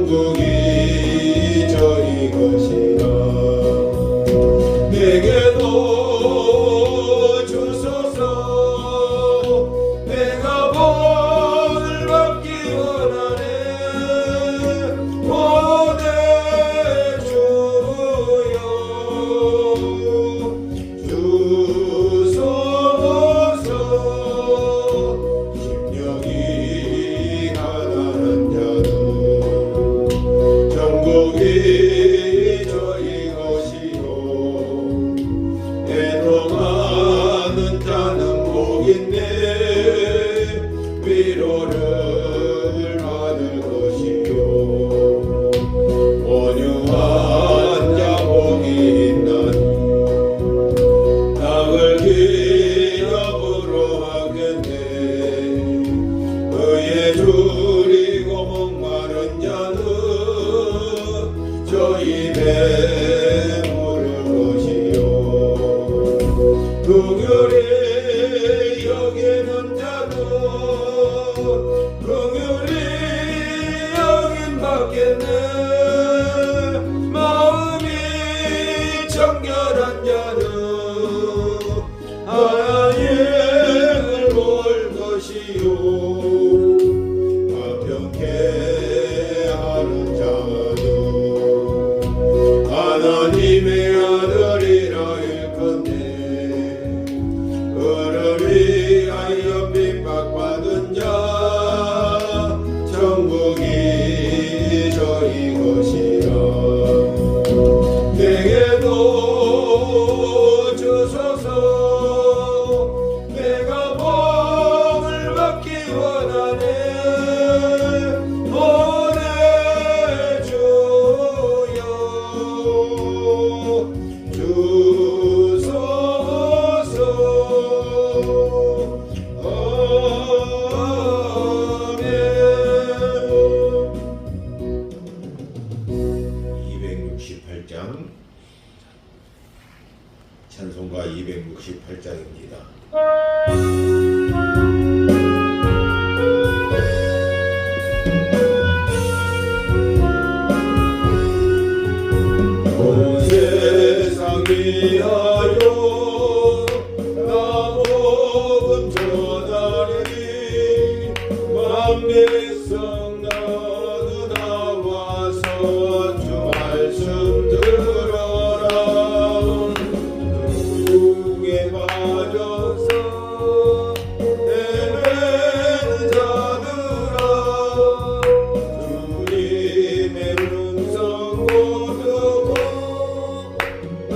천국이 저희 것이라. 내게도 주소서. 내가 복을 받기 원하네. 보내주여 주소서. 심령이 가난한 자는 천국이 저희 것이요. 애통하는 자는 복있네. 위로를 받을 것이요. 온유한 자 복이 있나니 낙을 기업으로 하겠네. 의에 줄이고 목마른 자는 저희 배부를 것이요. 긍휼히 여기는 자도 긍휼히 여김 받겠네. 마음이 정결한 자는 하나님을 볼 것이요. 화평케 하는 자는 하나님의 아들이라 일건데. 그를 위하여 핍박받은 자 천국이 저희 것이라. 내게도 주소서. 내가 복을 받기 원하네. 보내주여 주소서. 아멘. 268장 찬송가 268장입니다. 온 세상 위하여 나 복음 전하리. 만백성 나도 나와서 주 말씀 들어라. 누구에 빠져서 헤매는 자들아. 주님의 음성 곧 듣고 너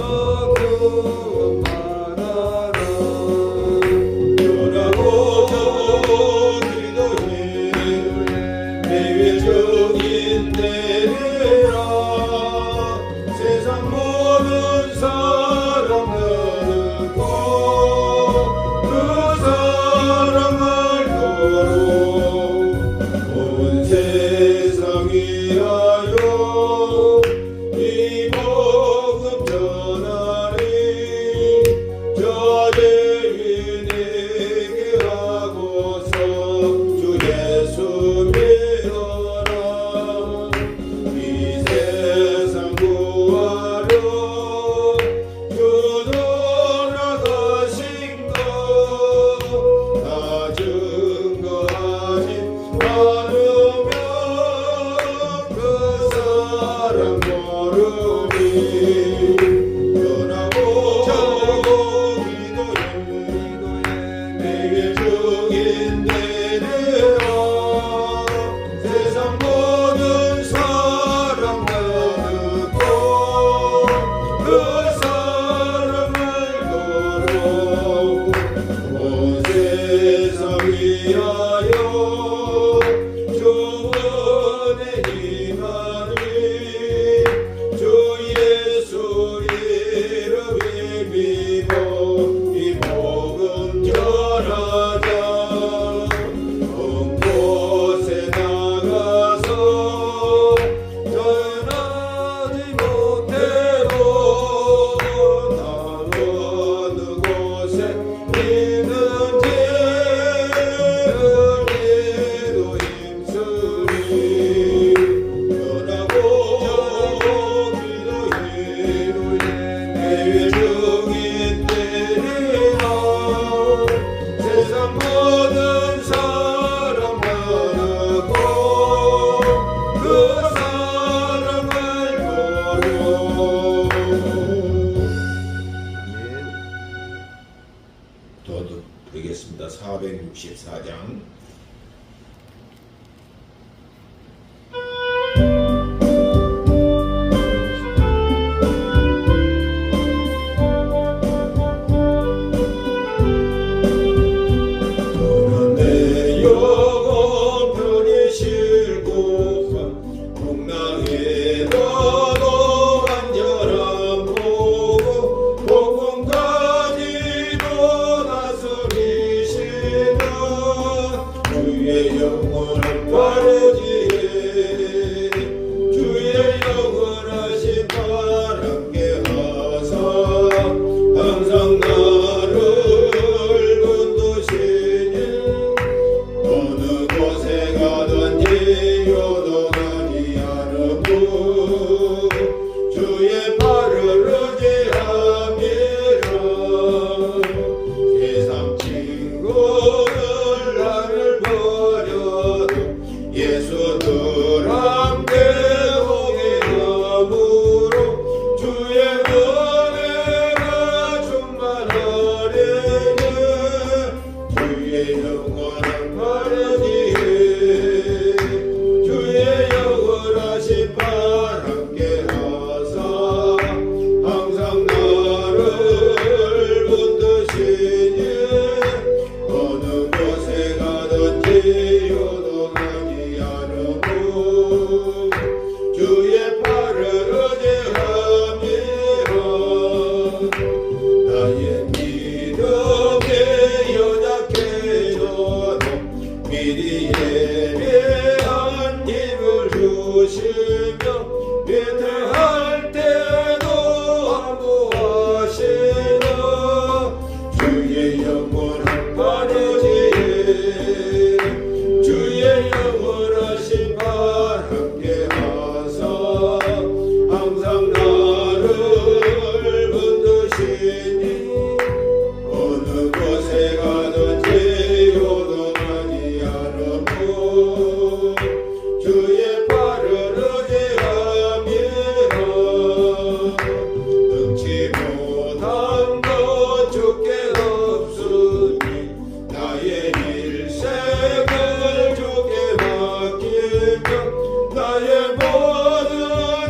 나의 모든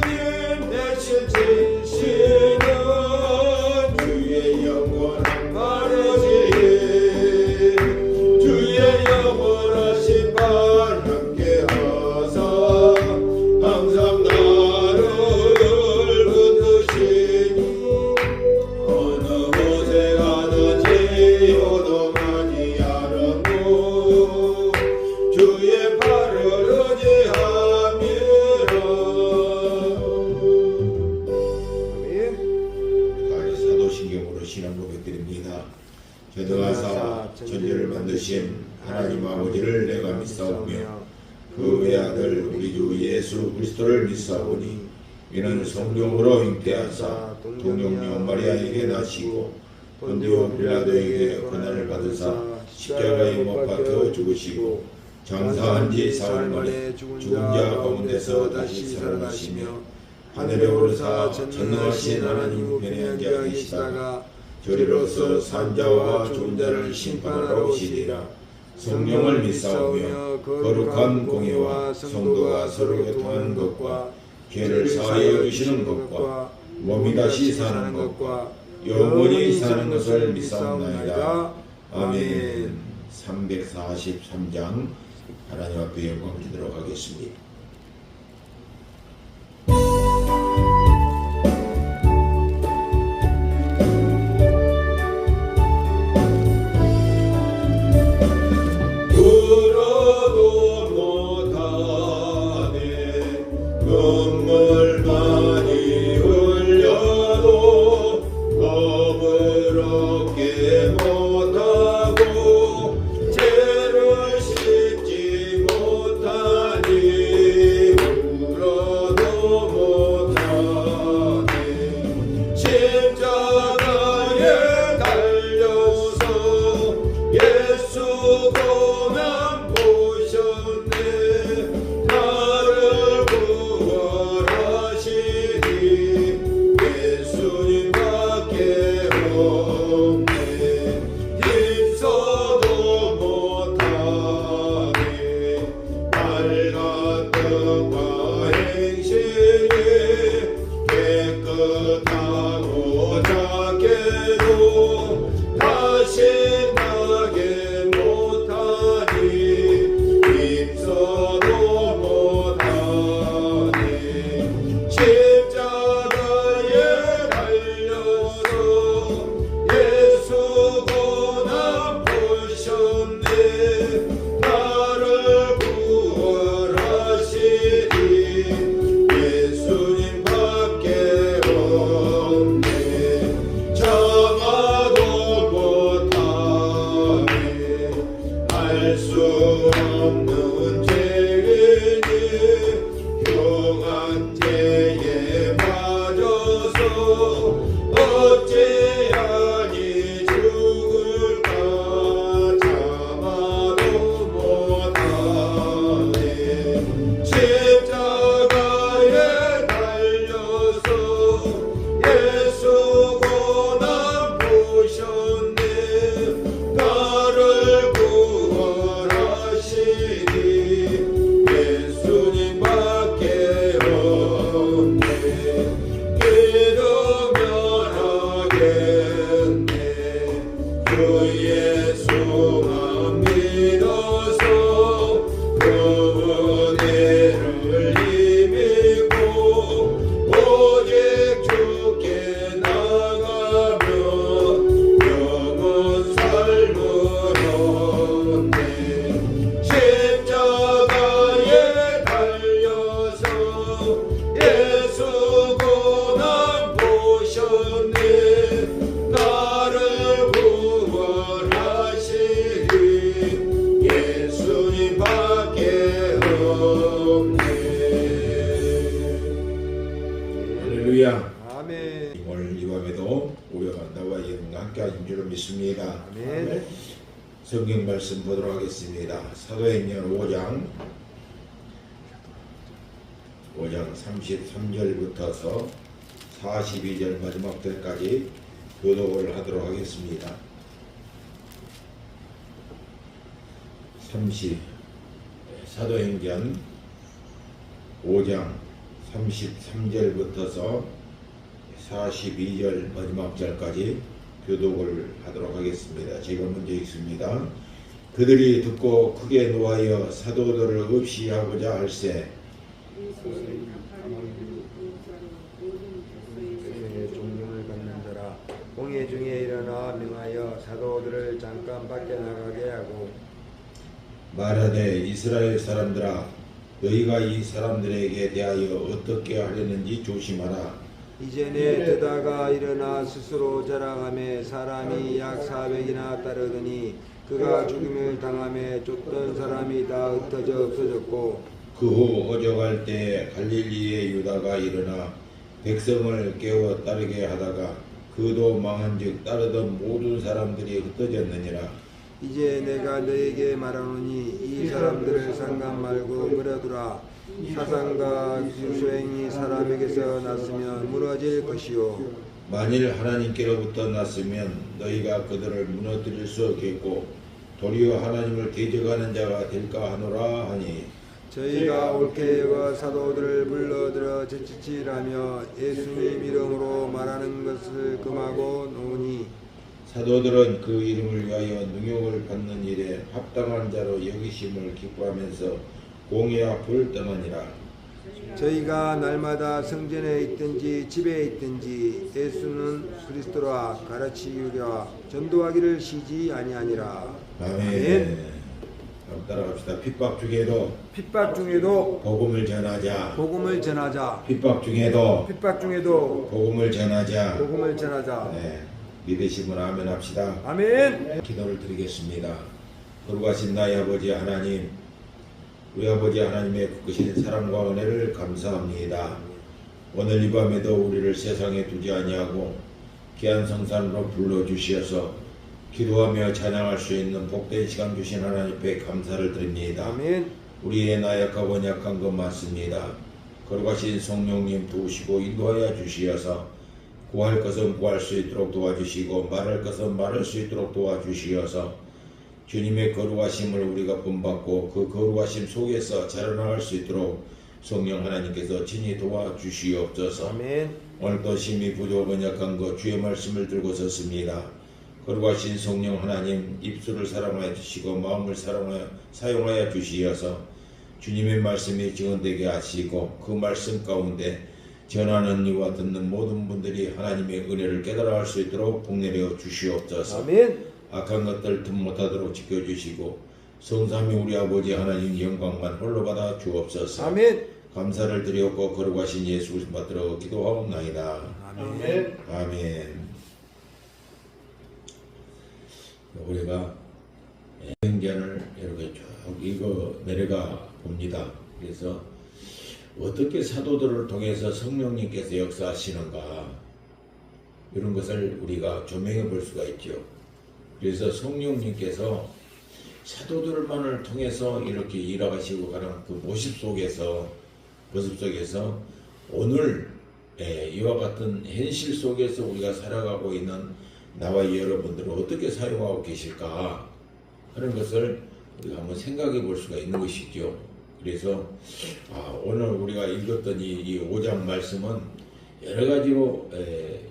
힘 대신 지시는 주의 영원한 바르지 주의 영원하신 발 함께 하사 항상 나를 붙드시니 어느 곳에 가든지 요동하지 않고 주의 발을 의지함이라. 사도신경으로 신앙 고백드립니다. 전능하사 천지를 만드신 하나님 아버지를 내가 믿사오며 그 외아들 우리 주 예수 그리스도를 믿사오니 이는 성령으로 잉태하사 동정녀 마리아에게 나시고 본디오 빌라도에게 고난을 받으사 십자가에 못 박혀 죽으시고 장사한 지 사흘 만에 죽은 자 가운데서 다시 살아나시며 하늘에 오르사 전능하신 하나님 우편에 앉아 계시다가 저리로서 산자와 죽은 자를 심판하러 오시리라. 성령을 믿사오며 거룩한 공예와 성도가 서로 교통하는 것과 죄를 사하여 주시는 것과 몸이 다시 사는 것과 영원히 사는 것을 믿사옵나이다. 아멘. 343장 하나님 앞에 영광 드리도록 하겠습니다. 눈물 많이 흘려도 법을 얻게 못하고 죄를 씻지 못하니 울어도 못하네. 십자가에 달려서 예수 고난 보셨네. 나를 구원하시니 예수님밖에 없네. 힘써도 못하네. 빨간 떡과 행실이 깨끗하고 작게도 다시 나게 못하니 힘써도 못하네. 십자가에 달려서 예수 고난 보셨네. 나를 구원하시니 예수님밖에 없네. 참아도 못하네. 알 수 없는 죄이니 흉한 죄에 빠져서 어찌하니 죽을까. 참아도 못하네. 십자가에 달려서 예수 고난 보셨네. 나를 구원하시니 예수님밖에 없네. 믿으면 하겠네. 주 예수만 믿어서 그 은혜를 힘입고 오직 주께 나가며 영원 삶을 얻네. 십자가에 달려서 예수 고난 보셨네. 나를 구원하시니 예수님밖에 없네. 할렐루야. 아멘. 오늘 이 밤에도 우리가 나와 여러분과 함께 하신 줄을 믿습니다. 아멘. 성경 말씀 보도록 하겠습니다. 사도행전 5장 33절부터서 42절 마지막 절까지 교독을 하도록 하겠습니다. 사도행전 5장 33절부터서 42절 마지막 절까지 교독을 하도록 하겠습니다. 제가 먼저 읽습니다. 그들이 듣고 크게 노하여 사도들을 없이 하고자 할세 존경을 받는 자라 공회 중에 일어나 명하여 사도들을 잠깐 밖에 나가게 하고 말하되 이스라엘 사람들아 너희가 이 사람들에게 대하여 어떻게 하려는지 조심하라. 이전에 드다가 일어나 스스로 자랑하며 사람이 약 400이나 따르더니 그가 죽임을 당하며 쫓던 사람이 다 흩어져 없어졌고 그 후 오져갈 때 갈릴리의 유다가 일어나 백성을 깨워 따르게 하다가 그도 망한즉 따르던 모든 사람들이 흩어졌느니라. 이제 내가 너에게 말하노니 이 사람들을 상관 말고 버려두라. 사상과 수행이 사람에게서 났으면 무너질 것이요 만일 하나님께로부터 났으면 너희가 그들을 무너뜨릴 수 없겠고 도리어 하나님을 대적하는 자가 될까 하노라 하니 저희가 옳게 여겨 사도들을 불러들여 채찍질하며 예수님 이름으로 말하는 것을 금하고 노니 사도들은 그 이름을 위하여 능욕을 받는 일에 합당한 자로 여기심을 기뻐하면서 공회 앞을 떠나니라. 저희가 날마다 성전에 있든지 집에 있든지 예수는 그리스도라 가르치려 전도하기를 쉬지 아니하니라. 아멘. 따라갑시다. 핍박 중에도 복음을 전하자. 핍박 중에도 복음을 전하자. 네, 믿으시면 아멘 합시다. 아멘. 기도를 드리겠습니다. 거룩하신 나의 아버지 하나님, 우리 아버지 하나님의 크신 사랑과 은혜를 감사합니다. 오늘 이 밤에도 우리를 세상에 두지 아니하고 귀한 성산으로 불러주시어서 기도하며 찬양할 수 있는 복된 시간 주신 하나님께 감사를 드립니다. 아멘. 우리의 나약하고 약한 것 많습니다. 거룩하신 성령님 도우시고 인도하여 주시어서 구할 것은 구할 수 있도록 도와주시고 말할 것은 말할 수 있도록 도와주시어서 주님의 거룩하심을 우리가 본받고 그 거룩하심 속에서 자라나갈 수 있도록 성령 하나님께서 친히 도와주시옵소서. 아멘. 오늘도 심히 부족한 약한 것 주의 말씀을 들고 섰습니다. 거룩하신 성령 하나님 입술을 사랑하여 주시고 마음을 사용하여 주시어서 주님의 말씀이 증언되게 하시고 그 말씀 가운데 전하는 이와 듣는 모든 분들이 하나님의 은혜를 깨달아 할 수 있도록 복내려 주시옵소서. 아멘. 악한 것들 틈 못하도록 지켜주시고 성삼위 우리 아버지 하나님 영광만 홀로 받아 주옵소서. 아멘. 감사를 드렸고 거룩하신 예수 그리스도 받들어 기도하옵나이다. 아멘. 아멘. 우리가 행전을 이렇게 쭉 읽어 내려가 봅니다. 그래서 어떻게 사도들을 통해서 성령님께서 역사하시는가 이런 것을 우리가 조명해 볼 수가 있죠. 그래서 성령님께서 사도들만을 통해서 이렇게 일하시고 가는 그 모습 속에서 오늘 이와 같은 현실 속에서 우리가 살아가고 있는 나와 여러분들을 어떻게 사용하고 계실까 하는 것을 우리가 한번 생각해 볼 수가 있는 것이죠. 그래서 오늘 우리가 읽었던 이 5장 말씀은 여러 가지로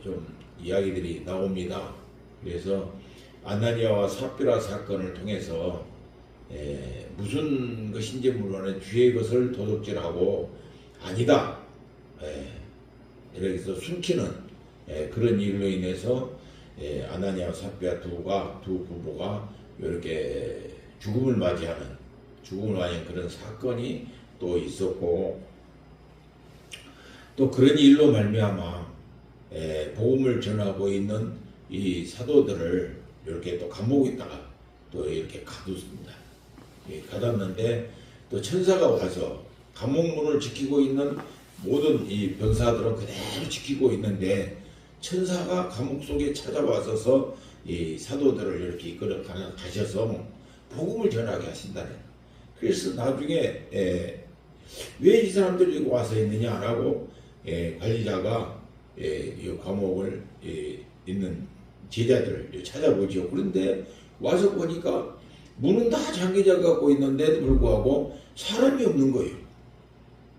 좀 이야기들이 나옵니다. 그래서 아나니아와 삽비라 사건을 통해서 무슨 것인지 모르는 주의 것을 도둑질하고 아니다 이렇게 해서 숨기는 그런 일로 인해서 아나니아와 삽비라 두 부부가 이렇게 죽음을 맞이하는 그런 사건이 또 있었고 또 그런 일로 말미암아 복음을 전하고 있는 이 사도들을 이렇게 또 감옥에다가 또 이렇게 가뒀습니다. 가뒀는데 또 천사가 와서 감옥문을 지키고 있는 모든 이 병사들은 그대로 지키고 있는데 천사가 감옥 속에 찾아와서 이 사도들을 이렇게 이끌어 가셔서 복음을 전하게 하신다네. 그래서 나중에 왜 이 사람들이 여기 와서 있느냐라고 관리자가 이 감옥을 있는 제자들을 찾아보죠. 그런데 와서 보니까 문은 다 잠겨져 갖고 있는데도 불구하고 사람이 없는 거예요.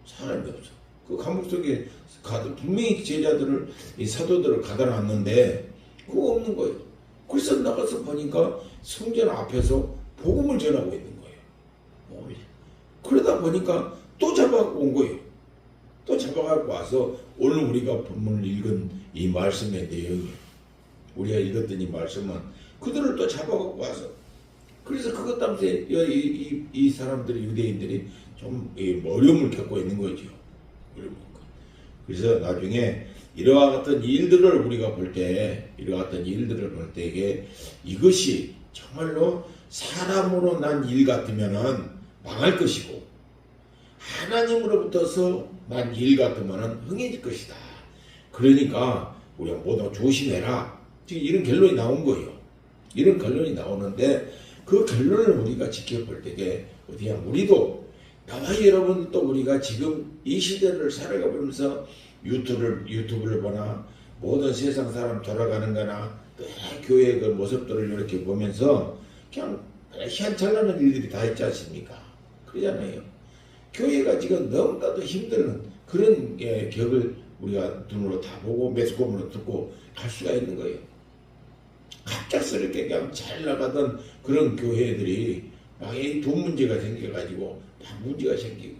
사람이 없어. 그 감옥 속에 분명히 제자들을 이 사도들을 가다놨는데 그거 없는 거예요. 그래서 나가서 보니까 성전 앞에서 복음을 전하고 있는 거예요. 그러다 보니까 또 잡아온 거예요. 또 잡아갖고 와서 오늘 우리가 본문을 읽은 이 말씀의 내용이 우리가 읽었던 이 말씀은 그들을 또 잡아갖고 와서 그래서 그것 때문에 이 사람들이 유대인들이 좀 어려움을 겪고 있는 거죠. 그래서 나중에 이러한 같은 일들을 우리가 볼 때 이러한 같은 일들을 볼 때에 이것이 정말로 사람으로 난 일 같으면은 망할 것이고 하나님으로부터서 난 일 같으면은 흥해질 것이다. 그러니까 우리가 모두 조심해라. 지금 이런 결론이 나온 거예요. 이런 결론이 나오는데 그 결론을 우리가 지켜볼 때에 어디야 우리도 나와 여러분도 우리가 지금 이 시대를 살아가면서 유튜브를 보나 모든 세상 사람 돌아가는 거나 또 교회의 그 모습들을 이렇게 보면서 그냥 희한찬란한 일들이 다 있지 않습니까? 그러잖아요. 교회가 지금 너무나도 힘든 그런 격을 우리가 눈으로 다 보고 매스컴으로 듣고 갈 수가 있는 거예요. 갑작스럽게 그냥 잘 나가던 그런 교회들이 막 돈 문제가 생겨가지고 다 문제가 생기고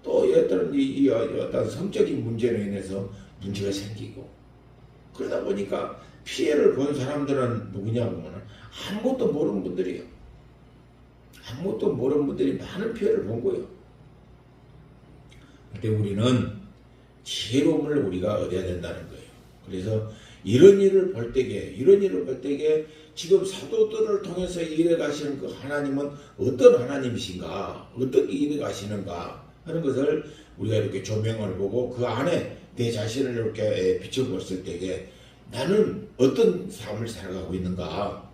또 어떤 성적인 문제로 인해서 문제가 생기고 그러다 보니까 피해를 본 사람들은 누구냐고 하면 아무것도 모르는 분들이에요. 아무것도 모르는 분들이 많은 피해를 본 거예요. 근데 우리는 지혜로움을 우리가 얻어야 된다는 거예요. 그래서 이런 일을 볼 때에 지금 사도들을 통해서 일해 가시는 그 하나님은 어떤 하나님이신가, 어떻게 일해 가시는가 하는 것을 우리가 이렇게 조명을 보고 그 안에 내 자신을 이렇게 비춰봤을 때에 나는 어떤 삶을 살아가고 있는가,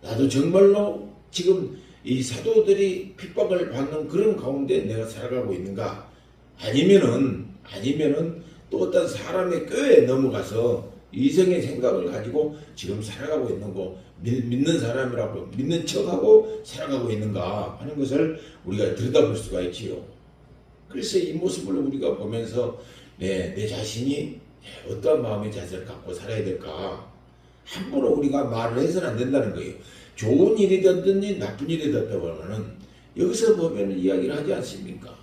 나도 정말로 지금 이 사도들이 핍박을 받는 그런 가운데 내가 살아가고 있는가, 아니면은 또 어떤 사람의 꾀에 넘어가서 이성의 생각을 가지고 지금 살아가고 있는 거, 믿는 사람이라고 믿는 척하고 살아가고 있는가 하는 것을 우리가 들여다볼 수가 있지요. 그래서 이 모습을 우리가 보면서 내 자신이 어떠한 마음의 자세를 갖고 살아야 될까, 함부로 우리가 말을 해서는 안 된다는 거예요. 좋은 일이 됐든지 나쁜 일이 됐다고 하면은 여기서 보면 이야기를 하지 않습니까?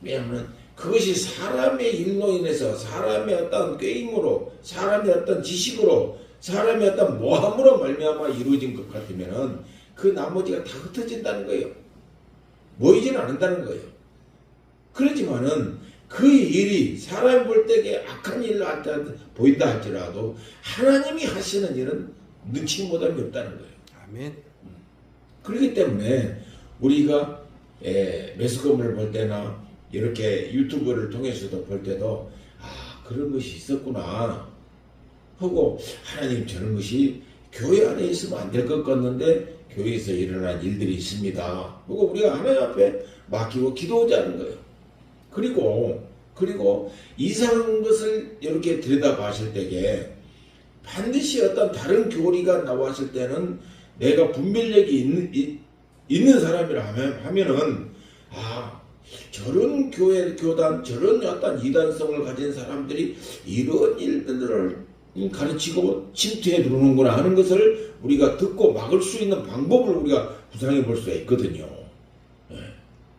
왜냐하면 그것이 사람의 일로 인해서 사람의 어떤 꾀임으로 사람의 어떤 지식으로 사람의 어떤 모함으로 말미암아 이루어진 것 같으면은 그 나머지가 다 흩어진다는 거예요. 모이지는 않는다는 거예요. 그렇지만은 그 일이 사람 볼 때에 악한 일로 보인다 할지라도 하나님이 하시는 일은 눈치 못함이 없다는 거예요. 아멘. 그렇기 때문에 우리가 매스컴을 볼 때나 이렇게 유튜브를 통해서도 볼 때도 그런 것이 있었구나 하고, 하나님 저런 것이 교회 안에 있으면 안 될 것 같는데 교회에서 일어난 일들이 있습니다 하고 우리가 하나님 앞에 맡기고 기도하자는 거예요. 그리고 이상한 것을 이렇게 들여다봤을 때에 반드시 어떤 다른 교리가 나왔을 때는 내가 분별력이 있는 사람이라 하면은 저런 교단 저런 어떤 이단성을 가진 사람들이 이런 일들을 가르치고 침투해 들어오는구나 하는 것을 우리가 듣고 막을 수 있는 방법을 우리가 구상해 볼 수가 있거든요.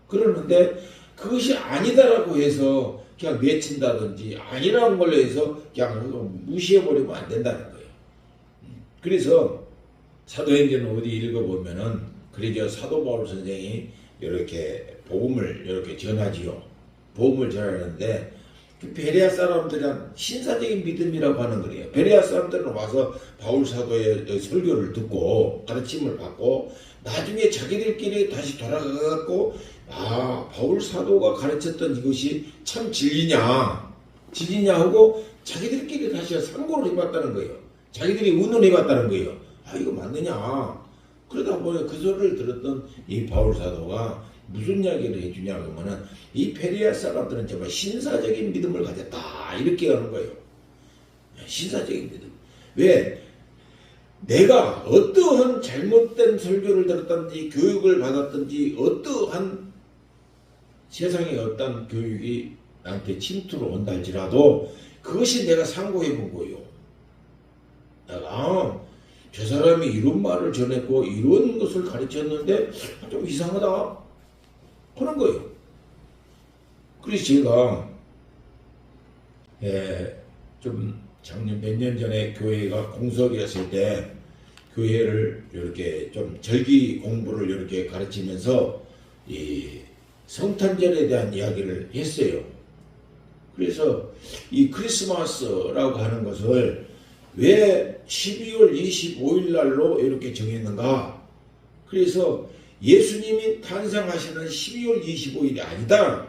그러는데 그것이 아니다라고 해서 그냥 내친다든지 아니라는 걸로 해서 그냥 무시해 버리면 안 된다는 거예요. 그래서 사도행전 어디 읽어보면은 그러죠. 사도 바울 선생이 이렇게 복음을 이렇게 전하지요. 복음을 전하는데 그 베레아 사람들은 신사적인 믿음이라고 하는 거예요. 베레아 사람들은 와서 바울 사도의 설교를 듣고 가르침을 받고 나중에 자기들끼리 다시 돌아가고 바울 사도가 가르쳤던 이것이 참 진리냐 하고 자기들끼리 다시 상고를 해봤다는 거예요. 자기들이 의논해봤다는 거예요. 이거 맞느냐. 그러다 보니 그 소리를 들었던 이 바울 사도가 무슨 이야기를 해주냐 그러면은 이 베레아 사람들은 정말 신사적인 믿음을 가졌다 이렇게 하는 거예요. 신사적인 믿음. 왜? 내가 어떠한 잘못된 설교를 들었든지 교육을 받았든지 어떠한 세상에 어떤 교육이 나한테 침투로 온다 할지라도 그것이 내가 상고해 본 거예요. 내가 저 사람이 이런 말을 전했고 이런 것을 가르쳤는데 좀 이상하다 그런 거예요. 그래서 제가 좀 작년 몇 년 전에 교회가 공석이었을 때 교회를 이렇게 좀 절기 공부를 이렇게 가르치면서 이 성탄절에 대한 이야기를 했어요. 그래서 이 크리스마스라고 하는 것을 왜 12월 25일 날로 이렇게 정했는가? 그래서 예수님이 탄생하시는 12월 25일이 아니다.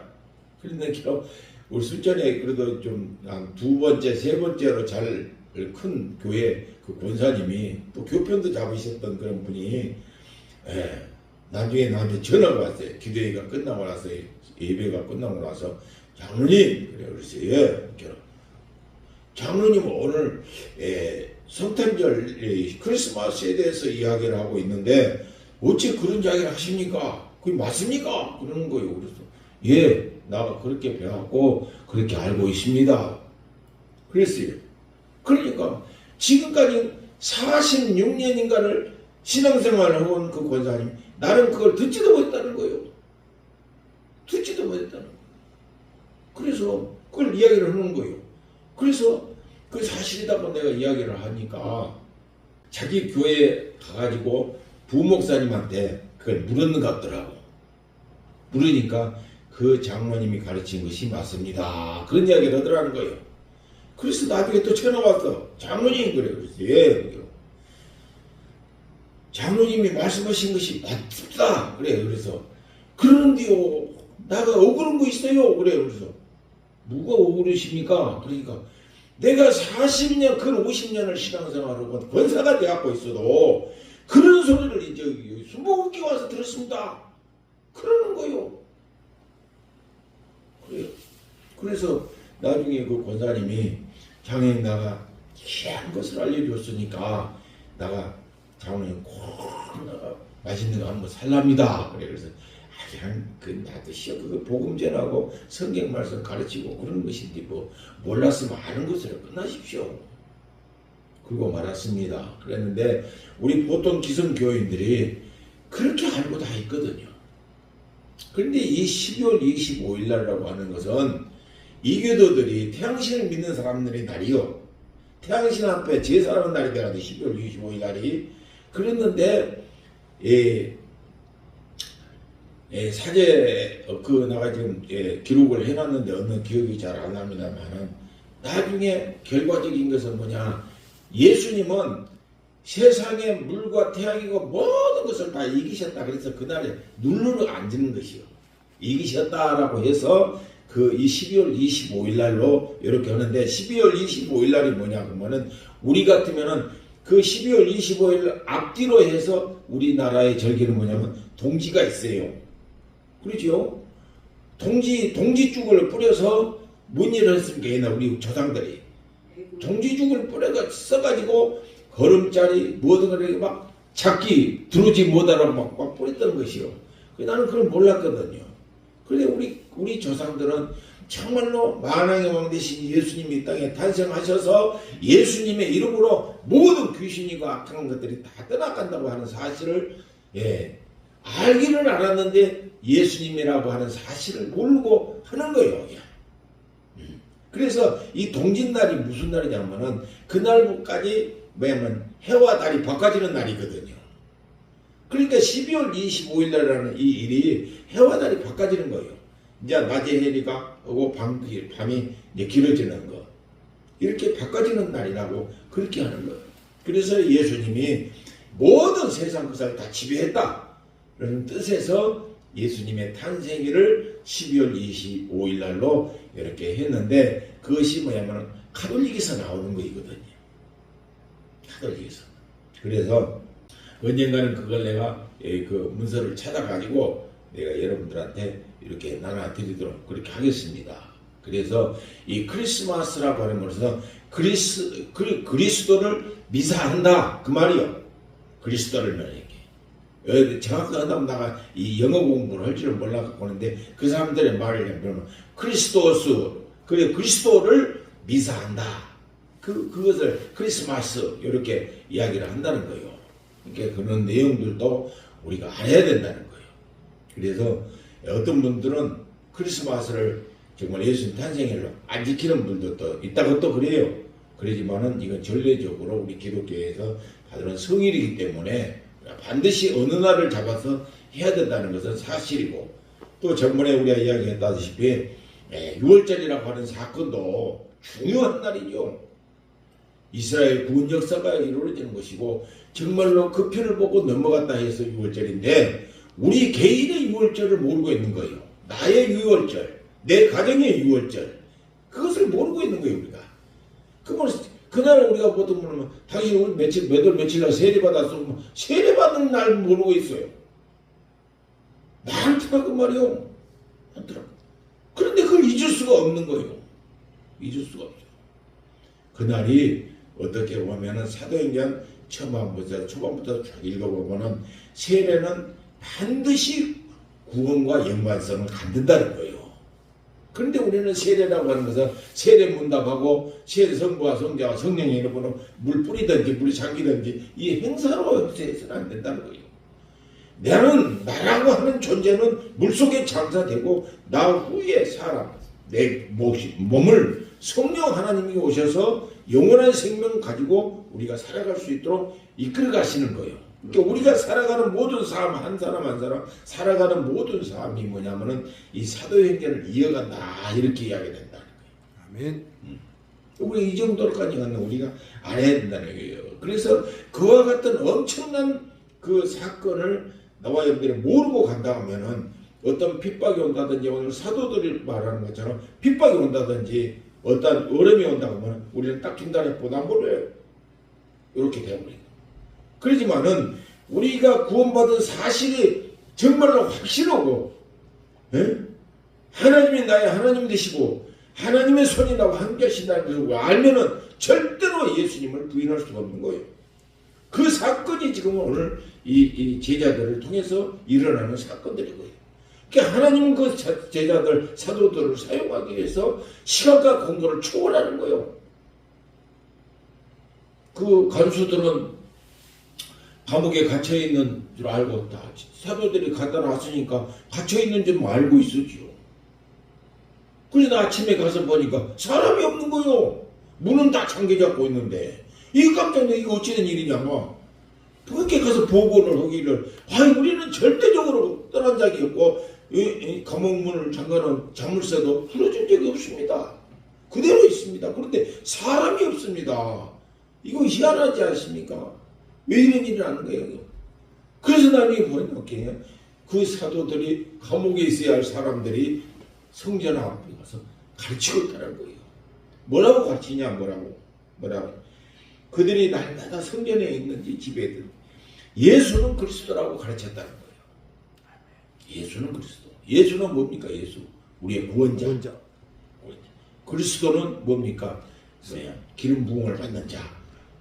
그러니까 우리 순천에 그래도 좀 한 두 번째, 세 번째로 잘 큰 교회 그 권사님이 또 교편도 잡으셨던 그런 분이 나중에 나한테 전화가 왔어요. 기도회가 끝나고 나서 예배가 끝나고 나서 장로님 그래 그랬어요. 예. 장로님 오늘 성탄절 크리스마스에 대해서 이야기를 하고 있는데 어째 그런 이야기를 하십니까? 그게 맞습니까? 그러는 거예요. 그래서 예, 나가 그렇게 배웠고 그렇게 알고 있습니다. 그랬어요. 그러니까 지금까지 46년인가를 신앙생활을 해온 그 권사님 나는 그걸 듣지도 못했다는 거예요. 듣지도 못했다는 거예요. 그래서 그걸 이야기를 하는 거예요. 그래서 그 사실이다고 내가 이야기를 하니까 자기 교회에 가가지고 부목사님한테 그걸 물었는 것 같더라고. 물으니까 그 장로님이 가르친 것이 맞습니다. 그런 이야기를 하더라는 거예요. 그래서 나중에 또 전화 왔어. 장로님 그래. 그래서 예. 장로님이 말씀하신 것이 맞다. 그래. 그래서 그러는데요. 나가 억울한 거 있어요. 그래. 그래서 뭐가 억울하십니까? 그러니까 내가 40년, 그 50년을 신앙생활하고 권사가 돼갖고 있어도 그런 소리를 이제 수목원께 와서 들었습니다. 그러는 거요. 그래요. 그래서 나중에 그 권사님이 장애인 나가 귀한 것을 알려줬으니까 나가 장로님 꼭 나가 맛있는 거 한번 살랍니다. 그래. 그래서 그냥 그 나도 시어 그거 복음 전하고 성경 말씀 가르치고 그런 것인데 뭐 몰랐으면 아는 것으로 끝나십시오. 그러고 말았습니다. 그랬는데 우리 보통 기성 교인들이 그렇게 알고 다 있거든요. 그런데 이 12월 25일 날이라고 하는 것은 이교도들이 태양신을 믿는 사람들의 날이요. 태양신 앞에 제사하는 날이 되라도 12월 25일 날이 그랬는데 사제 그 나가 지금 기록을 해놨는데 어느 기억이 잘 안 납니다만은 나중에 결과적인 것은 뭐냐 예수님은 세상의 물과 태양이고 모든 것을 다 이기셨다. 그래서 그날에 눈으로 앉는 것이요. 이기셨다라고 해서 그 이 12월 25일 날로 이렇게 하는데 12월 25일 날이 뭐냐 그러면은 우리 같으면은 그 12월 25일 앞뒤로 해서 우리나라의 절기는 뭐냐면 동지가 있어요. 그렇죠? 동지죽을 뿌려서 뭔 일을 했습니까? 옛날 우리 조상들이 동지죽을 뿌려가 써가지고 걸음자리 뭐든 그렇게 막 잡기 들어오지 못하라고 막 뿌렸던 것이요. 나는 그걸 몰랐거든요. 그런데 우리 조상들은 정말로 만왕의 왕 되신 예수님이 이 땅에 탄생하셔서 예수님의 이름으로 모든 귀신이고 악한 것들이 다 떠나간다고 하는 사실을 알기는 알았는데 예수님이라고 하는 사실을 모르고 하는 거예요. 그래서 이 동짓날이 무슨 날이냐면은 그날까지 뭐냐면 해와 달이 바꿔지는 날이거든요. 그러니까 12월 25일 날이라는 이 일이 해와 달이 바꿔지는 거예요. 이제 낮에 해리가 오고 밤이 이제 길어지는 거. 이렇게 바꿔지는 날이라고 그렇게 하는 거예요. 그래서 예수님이 모든 세상 것을 다 지배했다. 라는 뜻에서 예수님의 탄생일을 12월 25일 날로 이렇게 했는데 그것이 뭐냐면 가톨릭에서 나오는 거이거든요. 가톨릭에서. 그래서 언젠가는 그걸 내가 그 문서를 찾아가지고 내가 여러분들한테 이렇게 나눠드리도록 그렇게 하겠습니다. 그래서 이 크리스마스라고 하는 것은 그리스도를 미사한다 그 말이요. 그리스도를 이렇게 정확하다면 내가 이 영어 공부를 할 줄은 몰라갖고 하는데 그 사람들의 말을 보면 크리스토스, 그래 그리스도를 미사한다. 그것을 크리스마스 이렇게 이야기를 한다는 거예요. 그러니까 그런 내용들도 우리가 알아야 된다는 거예요. 그래서 어떤 분들은 크리스마스를 정말 예수님 탄생일로 안 지키는 분들도 또 있다고 또 그래요. 그러지만은 이건 전례적으로 우리 기독교에서 받는 성일이기 때문에 반드시 어느 날을 잡아서 해야 된다는 것은 사실이고, 또 전번에 우리가 이야기했다시피 6월절이라고 하는 사건도 중요한 날이죠. 이스라엘 구원 역사가 이루어지는 것이고 정말로 그 편을 보고 넘어갔다 해서 6월절인데 우리 개인의 6월절을 모르고 있는 거예요. 나의 6월절, 내 가정의 6월절, 그것을 모르고 있는 거예요 우리가. 그러면 그날 우리가 보통 보면 당신 오늘 몇 월 며칠 날 세례 받았어. 세례 받는 날 모르고 있어요. 많더라고 말이요. 많더라고. 그런데 그걸 잊을 수가 없는 거예요. 잊을 수가 없어요. 그날이 어떻게 보면은 사도행전 초반부터 쭉 읽어보면은 세례는 반드시 구원과 연관성을 갖는다는 거예요. 그런데 우리는 세례라고 하는 것은 세례 문답하고 세례 성부와 성자와 성령의 이름으로 물 뿌리든지 물이 잠기든지 이 행사로 해서는 안 된다는 거예요. 나라고 하는 존재는 물속에 장사되고 나 후에 사람, 내 몸을 성령 하나님이 오셔서 영원한 생명 가지고 우리가 살아갈 수 있도록 이끌어 가시는 거예요. 그러니까 우리가 살아가는 모든 삶, 한 사람 한 사람 살아가는 모든 삶이 뭐냐면은 이 사도행전을 이어간다 이렇게 이야기 된다는 거예요. 아멘. 우리 이 정도까지 가는 우리가 알아야 된다는 거예요. 그래서 그와 같은 엄청난 그 사건을 나와 여러분들이 모르고 간다 하면은 어떤 핍박이 온다든지 오늘 사도들이 말하는 것처럼 핍박이 온다든지 어떤 어려움이 온다고 하면 우리는 딱 중단에 보담보를 이렇게 되어버려요. 그렇지만은 우리가 구원받은 사실이 정말로 확실하고 하나님이 나의 하나님 되시고 하나님의 손이 나와 함께 하신다는 걸 알면은 절대로 예수님을 부인할 수가 없는 거예요. 그 사건이 지금 오늘 이 제자들을 통해서 일어나는 사건들이고요. 그러니까 하나님은 그 제자들, 사도들을 사용하기 위해서 시간과 공간을 초월하는 거예요. 그 간수들은 감옥에 갇혀있는 줄 알고 다 사도들이 갖다 놨으니까 갇혀있는 줄 알고 있었지요. 그래서 아침에 가서 보니까 사람이 없는 거예요. 문은 다 잠겨 잡고 있는데 이 깜짝 놀라 이거 어찌된 일이냐 뭐. 그렇게 가서 보고를 하기를 우리는 절대적으로 떠난 적이 없고 이 감옥문을 잠가놓은 자물쇠도 풀어준 적이 없습니다. 그대로 있습니다. 그런데 사람이 없습니다. 이거 희한하지 않습니까? 왜 이런 일이 나는 거예요? 그래서 나중에 보니까 그 사도들이 감옥에 있어야 할 사람들이 성전 앞에 가서 가르치고 있다는 거예요. 뭐라고 가르치냐 뭐라고 그들이 날마다 성전에 있는지 집에 있든지 예수는 그리스도라고 가르쳤다는 거예요. 예수는 그리스도. 예수는 뭡니까? 예수. 우리의 구원자. 그리스도는 뭡니까? 기름 부음을 받는 자.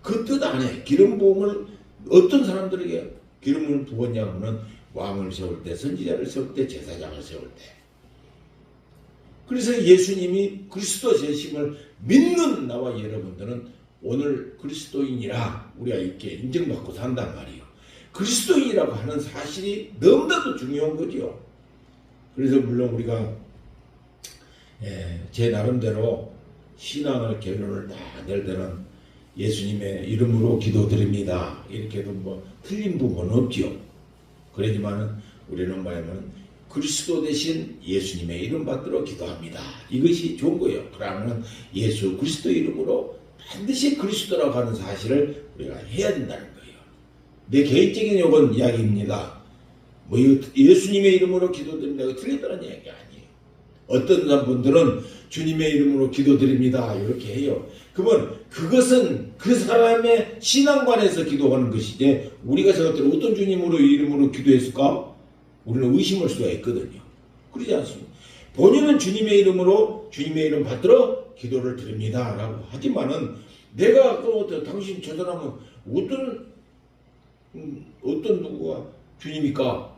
그 뜻 안에 기름 부음을 어떤 사람들에게 기름을 부었냐 하면 왕을 세울 때, 선지자를 세울 때, 제사장을 세울 때. 그래서 예수님이 그리스도 되심을 믿는 나와 여러분들은 오늘 그리스도인이라 우리가 이렇게 인정받고 산단 말이에요. 그리스도인이라고 하는 사실이 너무나도 중요한 거죠. 그래서 물론 우리가 제 나름대로 신앙을 결론을 다 낼 때는 예수님의 이름으로 기도드립니다. 이렇게 해도 뭐 틀린 부분은 없죠. 그러지만은 우리는 뭐냐면 그리스도 대신 예수님의 이름 받들어 기도합니다. 이것이 좋은 거예요. 그러면 예수 그리스도 이름으로 반드시 그리스도라고 하는 사실을 우리가 해야 된다는 거예요. 내 개인적인 요건 이야기입니다. 뭐 예수님의 이름으로 기도드립니다. 이거 틀렸다는 이야기가 아니에요. 어떤 분들은 주님의 이름으로 기도드립니다. 이렇게 해요. 그러면 그것은 그 사람의 신앙관에서 기도하는 것이지 우리가 생각할 때 어떤 주님으로 이름으로 기도했을까? 우리는 의심할 수가 있거든요. 그러지 않습니다. 본인은 주님의 이름으로 주님의 이름 받들어 기도를 드립니다. 라고 하지만은 내가 당신 저 사람은 어떤 누구가 주님일까?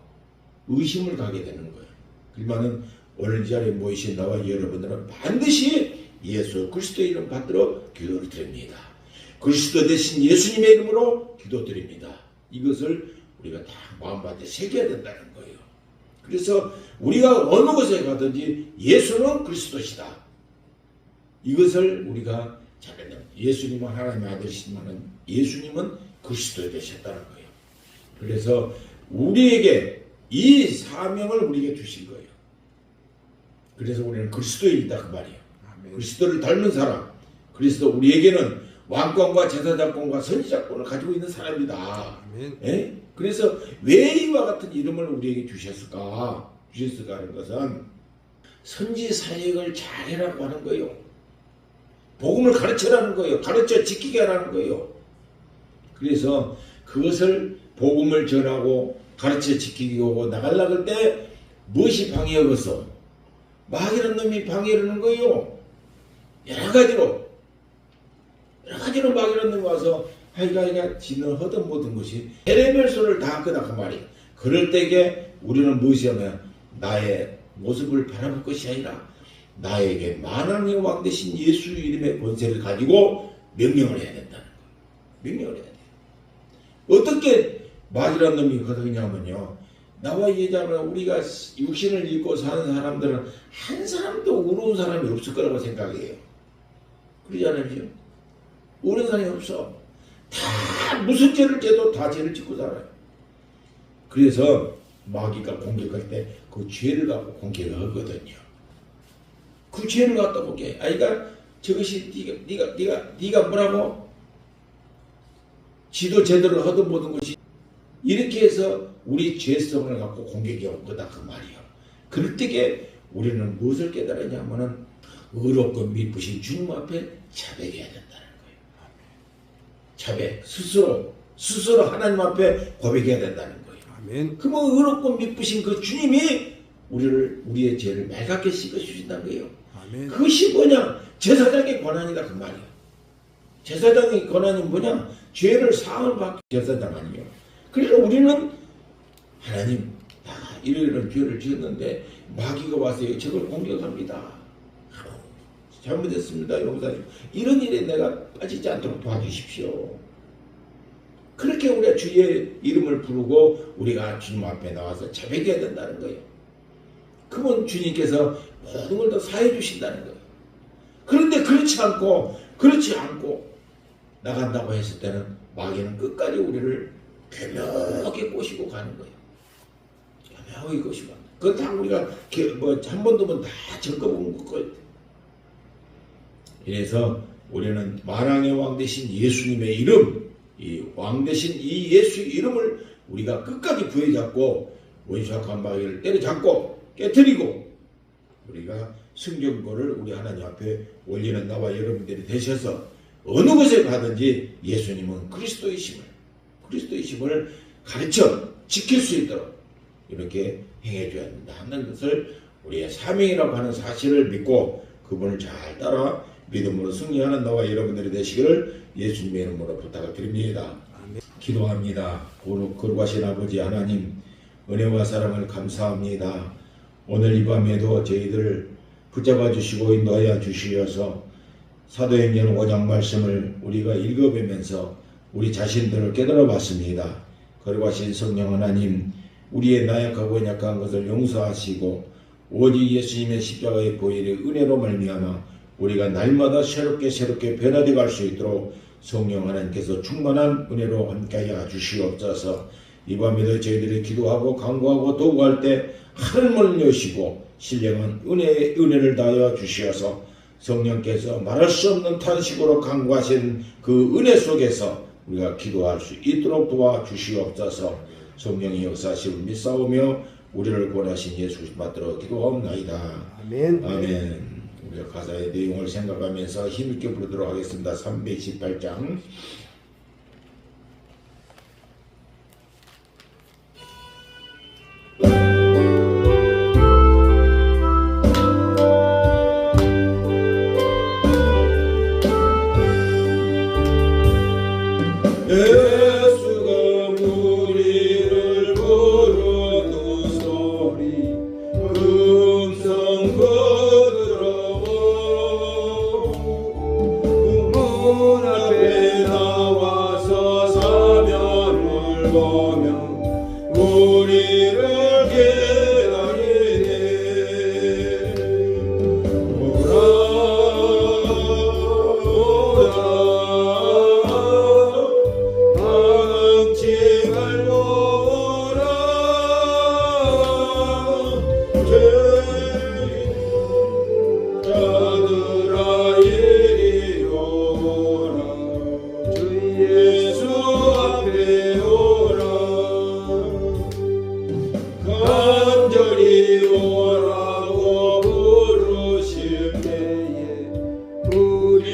의심을 가게 되는 거예요. 그러면은 오늘 이 자리에 모이신 나와 여러분들은 반드시 예수 그리스도의 이름 받들어 기도를 드립니다. 그리스도 대신 예수님의 이름으로 기도드립니다. 이것을 우리가 다 마음밭에 새겨야 된다는 거예요. 그래서 우리가 어느 곳에 가든지 예수는 그리스도시다. 이것을 우리가 잘해야 됩니다. 예수님은 하나님의 아들이시지만 예수님은 그리스도 되셨다는 거예요. 그래서 우리에게 이 사명을 우리에게 주신 거예요. 그래서 우리는 그리스도인이다 그 말이에요. 아멘. 그리스도를 닮은 사람. 그리스도 우리에게는 왕권과 제사장권과 선지자권을 가지고 있는 사람이다. 아멘. 예? 그래서 왜 이와 같은 이름을 우리에게 주셨을까? 주셨을까 하는 것은 선지 사역을 잘해라고 하는 거예요. 복음을 가르쳐라는 거예요. 가르쳐 지키게 하라는 거예요. 그래서 그것을 복음을 전하고 가르쳐 지키고 하고 나가려고 할 때 무엇이 방해하겠어? 마귀라는 놈이 방해를 하는 거예요. 여러 가지로 마귀라는 놈이 와서 하이가 지는 허든 모든 것이 해레별소를 다 끄다 그 말이에요. 그럴 때에 우리는 무엇이 하면 나의 모습을 바라볼 것이 아니라 나에게 만왕의 왕 대신 예수 이름의 권세를 가지고 명령을 해야 된다는 거예요. 명령을 해야 돼요. 어떻게 마귀라는 놈이 거느냐면요. 나와 예자면 우리가 육신을 입고 사는 사람들은 한 사람도 의로운 사람이 없을 거라고 생각해요. 그러지 않으세요? 의로운 사람이 없어. 다 무슨 죄를 져도 다 죄를 짓고 살아요. 그래서 마귀가 공격할 때 그 죄를 갖고 공격을 하거든요. 그 죄를 갖다 보게. 그러니까 저것이 네가 뭐라고? 지도 제대로 하던 모든 것이 이렇게 해서 우리 죄성을 갖고 공격이 온 거다 그 말이에요. 그럴 때에 우리는 무엇을 깨달았냐면은 의롭고 미쁘신 주님 앞에 자백해야 된다는 거예요. 자백 스스로 하나님 앞에 고백해야 된다는 거예요. 아멘. 그러면 의롭고 미쁘신 그 주님이 우리의 죄를 맑게 씻어주신다는 거예요. 아멘. 그것이 뭐냐? 제사장의 권한이다 그 말이에요. 제사장의 권한이 뭐냐? 죄를 사함을 받기 제사장 아니에요. 그래서 우리는 하나님 이런 죄를 지었는데 마귀가 와서 저걸 공격합니다. 잘못했습니다 용사님. 이런 일에 내가 빠지지 않도록 도와주십시오. 그렇게 우리가 주의 이름을 부르고 우리가 주님 앞에 나와서 자백해야 된다는 거예요. 그러면 주님께서 모든 걸 다 사해 주신다는 거예요. 그런데 그렇지 않고 나간다고 했을 때는 마귀는 끝까지 우리를 교묘하게 꼬시고 가는 거예요. 교묘하게 꼬시고. 그건 다 우리가 한 번 두번 다 겪어본 거예요. 이래서 우리는 만왕의 왕 대신 예수님의 이름, 이 왕 대신 이 예수 이름을 우리가 끝까지 부여잡고 원수악한 마귀를 때려잡고 깨뜨리고 우리가 성경거를 우리 하나님 앞에 올리는 나와 여러분들이 되셔서 어느 곳에 가든지 예수님은 그리스도이심을 가르쳐 지킬 수 있도록 이렇게 행해줘야 된다 하는 것을 우리의 사명이라고 하는 사실을 믿고 그분을 잘 따라 믿음으로 승리하는 나와 여러분들이 되시기를 예수님의 이름으로 부탁을 드립니다. 아멘. 기도합니다. 거룩하신 아버지 하나님 은혜와 사랑을 감사합니다. 오늘 이 밤에도 저희들을 붙잡아 주시고 인도하여 주시어서 사도행전 5장 말씀을 우리가 읽어보면서 우리 자신들을 깨달아 봤습니다. 거룩하신 성령 하나님 우리의 나약하고 약한 것을 용서하시고 오직 예수님의 십자가의 보혈의 은혜로 말미암아 우리가 날마다 새롭게 변화되어 갈 수 있도록 성령 하나님께서 충만한 은혜로 함께하여 주시옵소서. 이 밤에도 저희들이 기도하고 간구하고 도구할 때 하늘문을 여시고 신령한 은혜를 다하여 주시어서 성령께서 말할 수 없는 탄식으로 간구하신 그 은혜 속에서 우리가 기도할 수 있도록 도와주시옵소서. 성령의 역사심을 믿사오며 우리를 구원하신 예수 그리스도 받들어 기도하옵나이다. 아멘. 아멘. 우리가 가사의 내용을 생각하면서 힘있게 부르도록 하겠습니다. 328장 예수가 우리를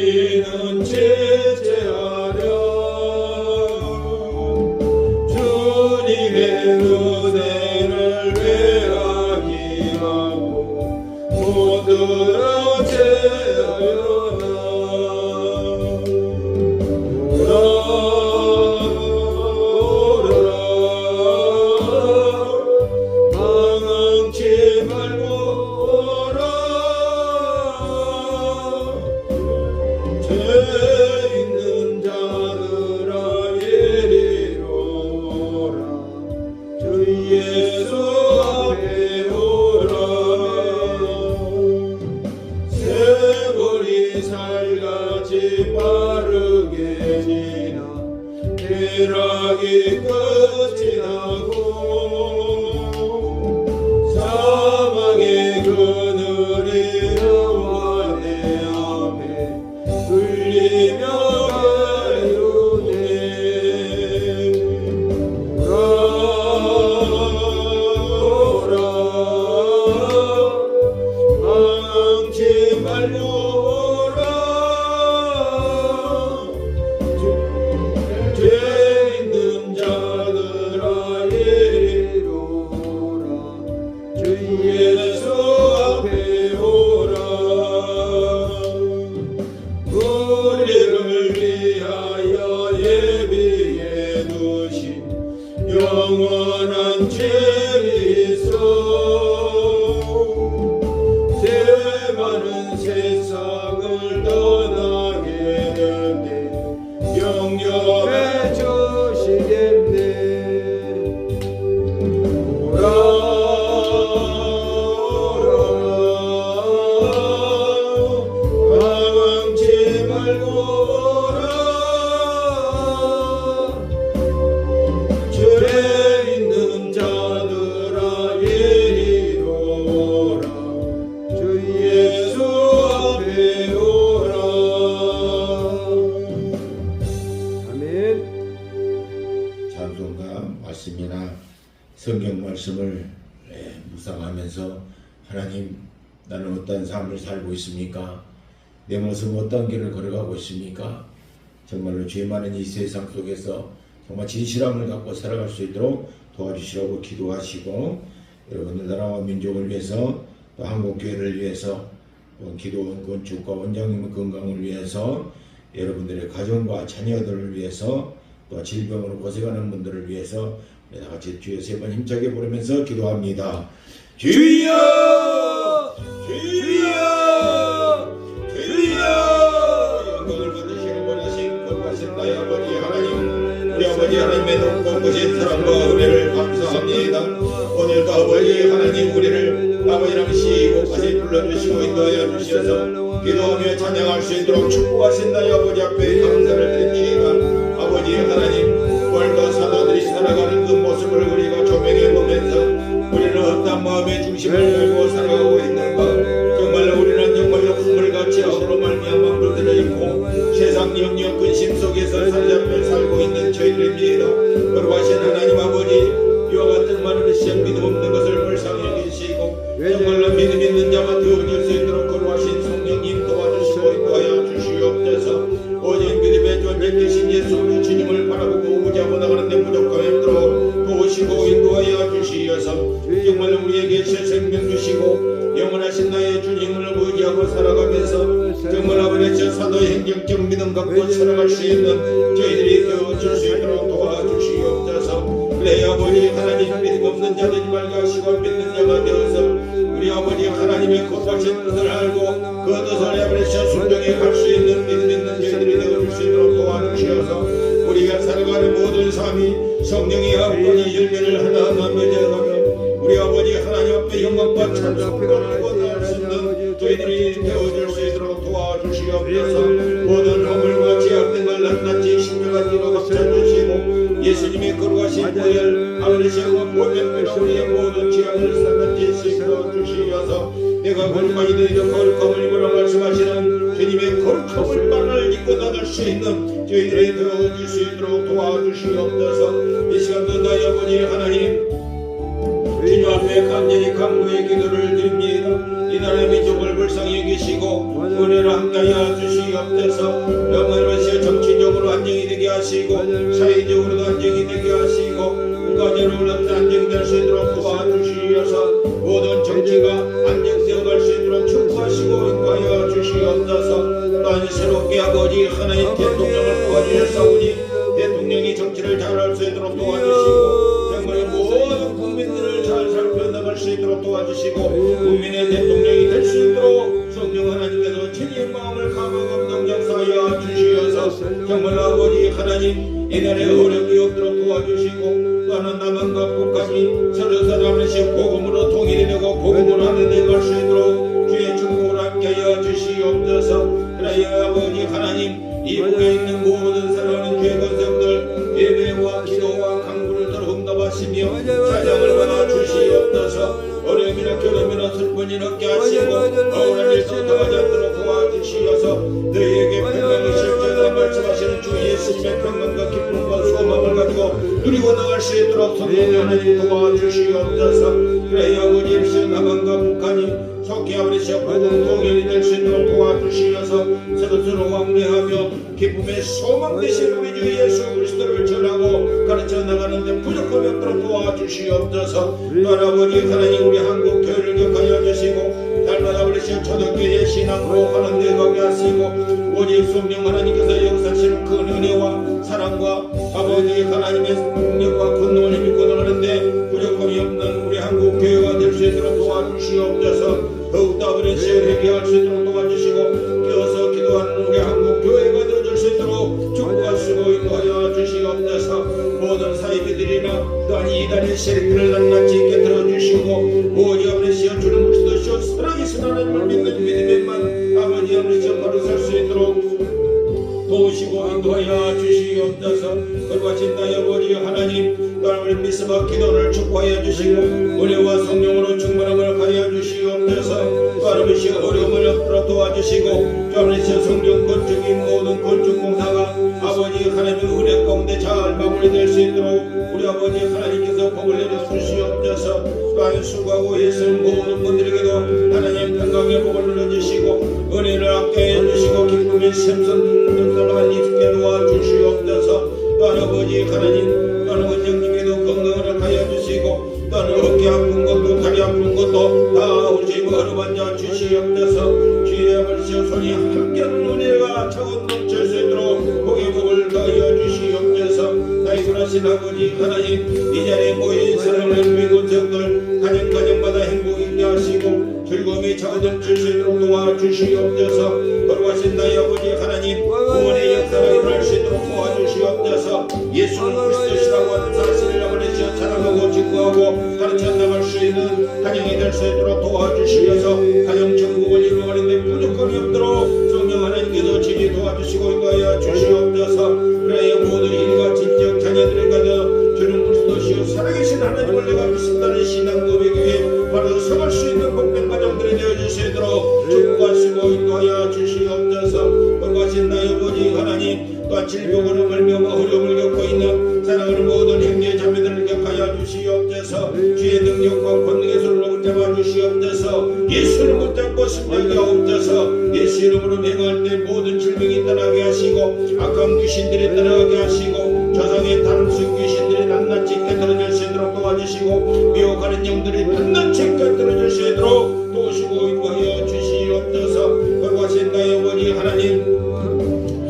우리는 제재하려 주님의 은혜를 외하기 하고 모두를 제하려나 쾌락이 끝이 나고 사망의 그늘이 너와 내 앞에 울리며 가요네 오라 망치 말고 영원한 죄 있어 새 많은 세상을 떠나게 될 때 영접해 주시겠네 오라 방황치 말고 죄 있는 자들아 이리로 오라 주 예수 앞에 오라 아멘. 찬송가 말씀이나 성경 말씀을 묵상하면서 하나님 나는 어떤 삶을 살고 있습니까? 내 모습은 어떤 길을 걸어가고 있습니까? 정말로 죄 많은 이 세상 속에서 정말 진실함을 갖고 살아갈 수 있도록 도와주시라고 기도하시고 여러분의 나라와 민족을 위해서 또 한국교회를 위해서 기도 건축과 원장님의 건강을 위해서 여러분들의 가정과 자녀들을 위해서 또 질병으로 고생하는 분들을 위해서 다 같이 주여 세 번 힘차게 부르면서 기도합니다. 주여 주여 주여 영광을 받으시고 받으신 거룩하신 나의 아버지 하나님 우리 아버지 하나님의 높고 크신 사랑과 은혜를 감사합니다. 오늘도 아버지 하나님 우리를 아버지랑 시고까지 불러주시고 인도하여 주셔서 기도하며 찬양할 수 있도록 축복하신 나의 아버지 앞에 감사를 드립니다. 아버지 하나님 오늘도 사도들이 살아가는 그 모습을 우리가 조명해 보면서 우리는 어떤 마음의 중심을 걸고 살아가고 있는가 정말로 우리는 정말로 우물같이 악으로 말미암아 물들어 있고 세상 영역 근심 속에서 사로잡혀 살고 있는 저희들입니다. 거룩하신 하나님 아버지 이와 같은 많은 시험 믿음 없는 것을 불쌍히 여기시고 정말로 믿음 있는 자가 되어줄 수 있도록 거룩하신 성령님 도와주시고 인도하여 주시옵소서. 오직 믿음의 존재 되신 예수 주님을 바라보고 의지하고 나가는 데 부족함이 없도록 도우시고 인도하여 주시어서 정말로 우리에게 새 생명 주시고 영원하신 나의 주님을 의지하고 살아가면서 정말 아버지 저 사도의 행정적 믿음 갖고 살아갈 수 있는 저희들이 되어줄 수 있도록 도와주시옵소서. 그래 아버지 하나님 믿음 없는 자들이 말하시고 믿는 자가 되어서 우리 아버지 하나님의 거룩하신 뜻을 알고 그 뜻을 아버지 순종해 갈 수 있는 믿음 있는 저희들이 되어줄 수 있도록 도와주시어서 우리가 살아가는 모든 삶이 성령의 아버지 열매를 하나하나 맺어가며 우리 아버지 하나님 앞에 영광과 찬송을 원할 수 있는 저희들이 되어줄 수 있도록 도와주시옵소서. 모든 허물과 제약된 걸 낱낱이 신명하기로 감춰주시고 예수님의 거룩하신 보혈 아버지의 보혈로 우리의 모든 죄악을 낱낱이 씻어주시어서 내가 거룩하게 되어 거룩함을 입으라 말씀하시는 주님의 거룩함을 입고 나갈 수 있는 저희들이 되어줄 수 있도록 도와주시옵소서. 이 시간도 나의 아버지 하나님 주님 앞에 간절히 간구의 기도를 드립니다. 이 나라의 민족을 불쌍히 여기시고 은혜를 함께 함께하여 주시옵소서. 영원하시어 정치적으로 안정이 되게 하시고 사회적으로도 안정이 되게 하시고 국가적으로도 안정이 될 수 있도록 도와주시어서 모든 정치가 안정되어 갈 수 있도록 축복하시고 인도하여 주시옵소서. 또한 새롭게 아버지 하나님 대통령을 도와주셨사오니 대통령이 정치를 잘할 수 있도록 도와주시고 정말 모든 국민들을 잘 살펴나갈 수 있도록 도와주시고 국민의 대통령이 될 수 있도록 성령 하나님께서 진리의 마음을 감화감 동작사하여 주시어서 정말 아버지 하나님 이날의 어려움이 없도록 도와주시고 또한 남한과 북한이 서로 사람씩 복음으로 통일이 되고 복음으로 하늘에 갈 수 있도록 주의 축복을 함께하여 주시옵소서. 그래야 아버지 하나님 이북에 있는 모든 사랑하는 교회 권성들 예배와 기도와 강구를 들어 응답하시며 사랑을 받아 주시옵소서. 어려움이나 괴로움이나 슬픔이 없게 하시고 억울한 일도 당하지 않도록 도와주시어서 너희에게 평강이 실제로 말씀하시는 주 예수님의 평강과 기쁨과 소망을 가지고 누리고 나갈 수 있도록 성령 하나님 도와주시옵소서. 그래야 아버지 일시 남한과 북한이 속히 아버지시여 복음 통일이 될 수 있도록 도와주시어서 서로서로 왕래하며 기쁨의 소망 되신 우리 주 예수 그리스도를 전하고 가르쳐 나가는데 부족함이 없도록 도와주시옵소서. 또한 아버지 하나님 우리 한국 교회를 격하여 주시고 날마다 우리시여 초대교회 신앙으로 하는 데 가게 하시고 오직 성령 하나님께서 역사하시는 그 은혜와 사랑과 아버지 하나님의 능력과 권능을 힘입고 나가는데 부족함이 없는 우리 한국 교회가 될 수 있도록 도와주시옵소서. 더욱더 아버지시여 회개할 수 있도록 도와주시고 깨어서 기도하는 우리 한국 교회가 되어줄 수 있도록 축복하시고 인도하여 주시옵소서. 모든 사이비들이나 또한 이단의 세력들을 낱낱이 깨뜨려 주시고 오직 아버지시여 주는 그리스도시여 살아계신 하나님을 믿는 믿음에만 아버지 아버지시여 바로 살 수 있도록 도우시고 인도하여 주시옵소서. 거룩하신 나의 아버지 하나님 또한 우리 믿음과 기도를 축복하여 주시고 은혜와 성령으로 충만함을 가하여 주시옵소서. 또한 아버지시여 어려움을 없도록 도와주시고 또 아버지시여 성령 건축인 모든 건축공사가 아버지 하나님의 은혜 가운데 잘 마무리될 수 있도록 우리 아버지 하나님께서 복을 내려 주시옵소서. 또한 수고하고 있는 모든 분들에게도 하나님 평강의 복을 눌러주시고 은혜를 함께 해주시고 기쁨의 샘선 역사를 있게 도와주시옵소서. 또한 아버지 하나님 또한 원장님께도 건강을 하여 주시고 또한 어깨 아픈 것도 다리 아픈 것도 다 우리 어루만져 주시옵소서. 주의 아버지여 손이 함께하는 은혜가 차고 넘칠 수 있도록 복의 복을 더하여 주시옵소서. 나의 선하신 아버지 하나님 이 자리에 모인 사랑을 믿은 성들 가정마다 행복 있게 하시고 즐거움이 차고 넘칠 수 있도록 도와주시옵소서. 거룩하신 나의 아버지 하나님 구원의 역사가 일어날 수 있도록 도와주시옵소서. 예수는 그리스도시라고 하는 사실을 아버지여 자랑하고 증거하고 가르쳐 나갈 수 있는 가정이 될 수 있도록 도와주시어서 가정 천국을 이루어가는데 부족함이 없도록 성령 하나님께서 지지 도와주시고 인도하여 주시옵소서. 그래야 모든 일과 진정 자녀들에게도 주는 그리스도시여 살아계신 하나님을 내가 믿습니다는 신앙 고백에 바로 서갈 수 있는 복된 가정들이 되어줄 수 있도록 축복하시고 인도하여 주시옵소서. 거룩하신 나의 아버지 하나님 또한 질병으로 멀며 어려움을 겪고 있는 사랑하는 모든 형제 자매들을 격하여 주시옵소서. 주의 능력과 권능의 손으로 붙잡아 주시옵소서. 예수 이름을 붙잡고 승리하게 하옵소서. 예수 이름으로 맹할 때 모든 질병이 떠나게 하시고 악한 귀신들이 떠나게 하시고 저상의 다름속 귀신들이 낱낱이 깨뜨려질 수 있도록 도와주시고 미혹하는 영들이 낱낱이 깨뜨려질 수 있도록 도우시고 인도하여 주시옵소서. 거룩하신 나의 아버지 하나님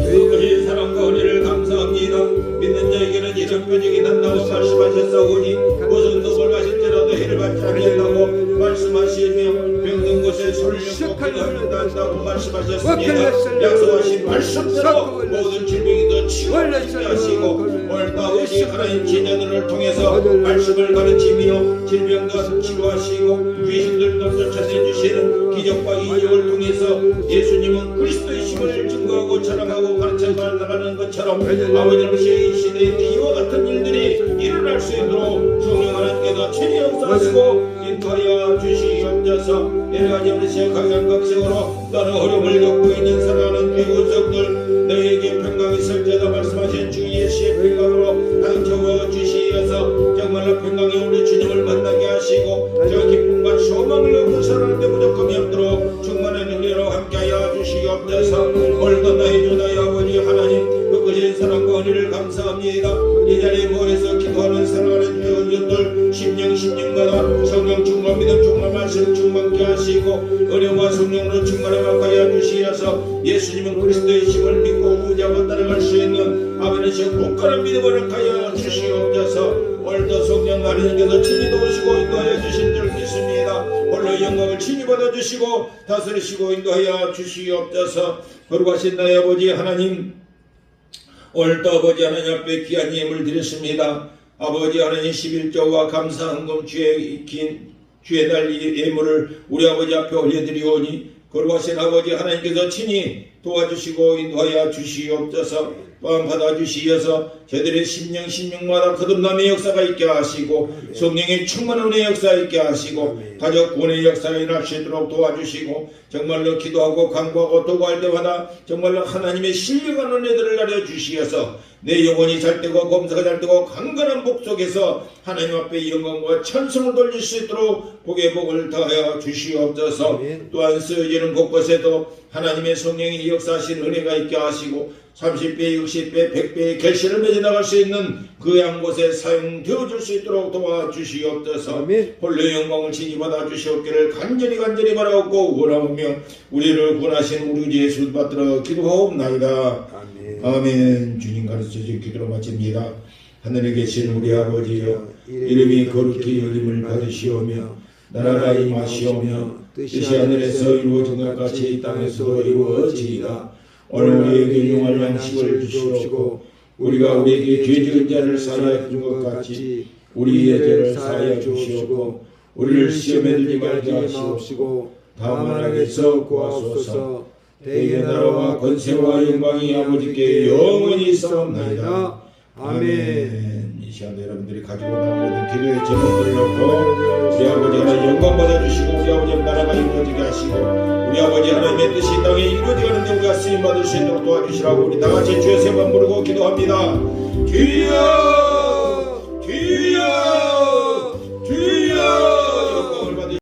그분의 사랑과 은혜를 감사합니다. 믿는 자에게는 이런 표적이 난다고 말씀하셨사오니 무슨 덕을 마실지라도 해를 받지 않는다고 말씀하시며 병든 곳에 술을 먹기도 한다고 말씀하셨습니다. 약속하신 말씀대로 모든 질병이 더 치유하게 하시고 오늘 아버지 하나님 제자들을 통해서 말씀을 가르치며 질병도 치료하시고 귀신들도 쫓아내주시는 기적과 이적을 통해서 예수님은 그리스도이심을 증거하고 자랑하고 가르쳐 나가는 것처럼 아버지는 이 시대에 이와 같은 일들이 일어날 수 있도록 성령 하나님께서 친히 역사하시고 인도하여 주시옵소서. 여러가지 어르신 강한 각성으로 또는 어려움을 겪고 있는 사랑하는 귀군성들 너희에게 평강이 있을지어다 말씀하신 주 예수의 평강으로 가득 채워 주시어서 정말로 평강이 우리 주님을 만나게 하시고 저 기쁨과 소망을 얻고 살아갈 때 부족함이 없도록 충만한 은혜로 함께하여 주시옵소서. 오늘도 나의 주 나의 아버지 하나님 그 크신 사랑과 은혜를 감사합니다. 이 자리에 모여서 기도하는 사랑하는 주여들 심령마다 성령 충만 믿음 충만 말씀 충만케 하시고 은혜와 성령으로 충만하게 하여 주시어서 예수님은 그리스도의 힘을 믿고 의지하고 따라갈 수 있는 아버지의 굳건한 믿음을 하여 주시옵소서. 오늘도 성령 하나님께서 친히 도우시고 인도하여 주신 줄 믿습니다. 홀로 영광을 친히 받아주시고 다스리시고 인도하여 주시옵소서. 거룩하신 나의 아버지 하나님, 오늘도 아버지 하나님 앞에 귀한 예물 드렸습니다. 아버지 하나님 11조와 감사헌금 주의 날 예물을 우리 아버지 앞에 올려드리오니 거룩하신 아버지 하나님께서 친히 도와주시고 인도하여 주시옵소서. 또한 받아주시어서 저들의 심령마다 거듭남의 역사가 있게 하시고 성령의 충만한 은혜의 역사 있게 하시고 가족 구원의 역사가 일어날 수 있도록 도와주시고 정말로 기도하고 간구하고 도구할 때마다 정말로 하나님의 신령한 은혜들을 내려주시어서 내 영혼이 잘되고 검사가 잘되고 강건한 복 속에서 하나님 앞에 영광과 찬송을 돌릴 수 있도록 복의 복을 더하여 주시옵소서. 또한 쓰여지는 곳곳에도 하나님의 성령이 역사하신 은혜가 있게 하시고 30배, 60배, 100배의 결실을 맺어 나갈 수 있는 그 양 곳에 사용되어 줄 수 있도록 도와주시옵소서. 홀로 영광을 진히 받아 주시옵기를 간절히 바라옵고 원하오며 우리를 구원하신 우리 주 예수 받들어 기도하옵나이다. 아멘. 주님 가르쳐주신 기도로 마칩니다. 하늘에 계신 우리 아버지여, 이름이 거룩히 여김을 받으시오며 나라가 임하시오며 뜻이 하늘에서 이루어진 것 같이 이 땅에서도 이루어지이다. 오늘 우리에게 용할 양식을 주시옵시고 우리가 우리에게 죄 지은 자를 사하여 준 것 같이 우리의 죄를 사하여 주시옵고 우리를 시험에 들지 말게 하시옵시고 다만 악에서 구하소서. 대의 나라와 권세와 영광이 아버지께 영원히 있사옵나이다. 아멘. 이 시간 여러분들이 가지고 나온 모든 기도의 제목들을 놓고 우리 아버지 하나님 영광 받아주시고 우리 아버지 나라가 이루어지게 하시고 우리 아버지 하나님의 뜻이 땅에 이루어지게 하는데 우리가 쓰임받을 수 있도록 도와주시라고 우리 다같이 주의 세번 부르고 기도합니다. 주여